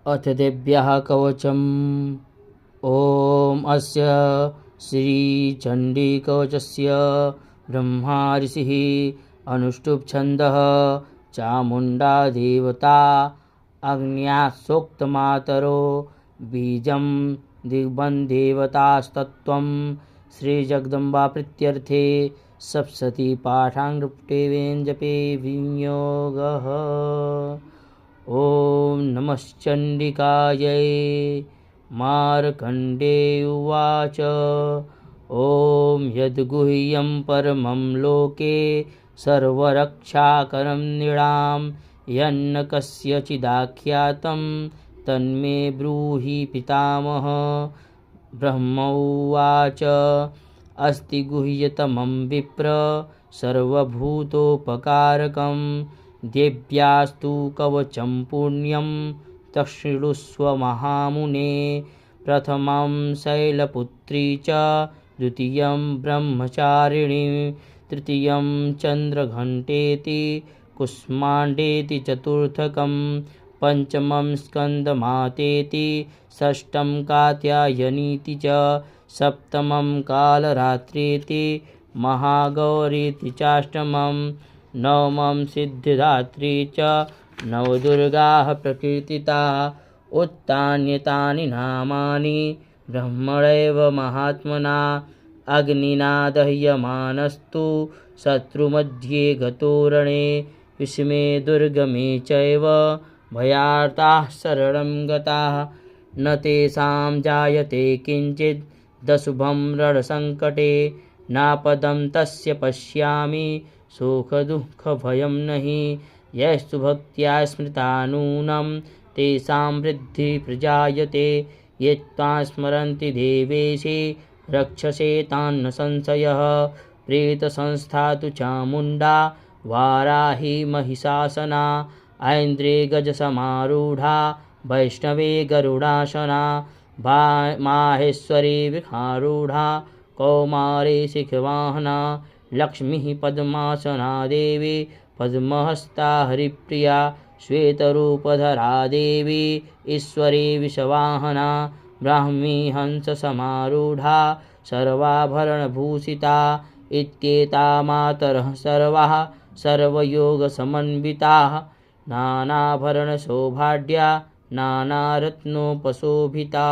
अथ देव्याः कवचम्। ॐ अस्य श्रीचण्डीकवचस्य ब्रह्मा ऋषिः अनुष्टुप् छन्दः चामुण्डा देवता अग्न्या सोक्तमातरो बीजं दिग्बन्धदेवतास्तत्त्वं श्रीजगदम्बा प्रीत्यर्थे सप्तशती पाठाङ्गृप्टे वेञ्जपे विनियोगः। ॐ नमश्चण्डिकायै। मार्कण्डेय उवाच। ॐ यद्गुह्यं परमं लोके सर्वरक्षाकरं नृणां यन्न कस्यचिदाख्यातं तन्मे ब्रूहि पितामह। ब्रह्मोवाच। अस्ति गुह्यतमं विप्र सर्वभूतोपकारकं देव्यास्तु कवचं पुण्यं तच्छृणुष्व महामुने। प्रथमं शैलपुत्री च द्वितीयं ब्रह्मचारिणी तृतीयं चन्द्रघण्टेति कुष्माण्डेति चतुर्थकं पञ्चमं स्कन्दमातेति षष्ठं कात्यायनीति च सप्तमं कालरात्रीति महागौरीति चाष्टमं नवमं सिद्धिदात्री च नवदुर्गाः प्रकीर्तिताः। उत्तान्येतानि नामानि ब्रह्मणैव महात्मना अग्निना दह्यमानस्तु शत्रुमध्ये गतो रणे विषमे दुर्गमे चैव भयार्ताः शरणं गताः न तेषां जायते किञ्चित् दशुभं रणसङ्कटे नापदं तस्य पश्यामि सुखदुःखभयं नहि यस्तु भक्त्या स्मृता नूनं तेषां वृद्धिः प्रजायते ये त्वां स्मरन्ति देवेशे रक्षसे तान् न संशयः। प्रेतसंस्था तु चामुण्डा वाराही महिषासना ऐन्द्रे गजसमारूढा वैष्णवे गरुडासना माहेश्वरी वृषारूढा कौमारी शिखवाहना लक्ष्मीः पद्मासना देवी पद्महस्ता हरिप्रिया श्वेतरूपधरा देवी ईश्वरी विषवाहना ब्राह्मी हंससमारूढा सर्वाभरणभूषिता इत्येता मातरः सर्वाः सर्वयोगसमन्विताः नानाभरणशोभाढ्या नानारत्नोपशोभिता।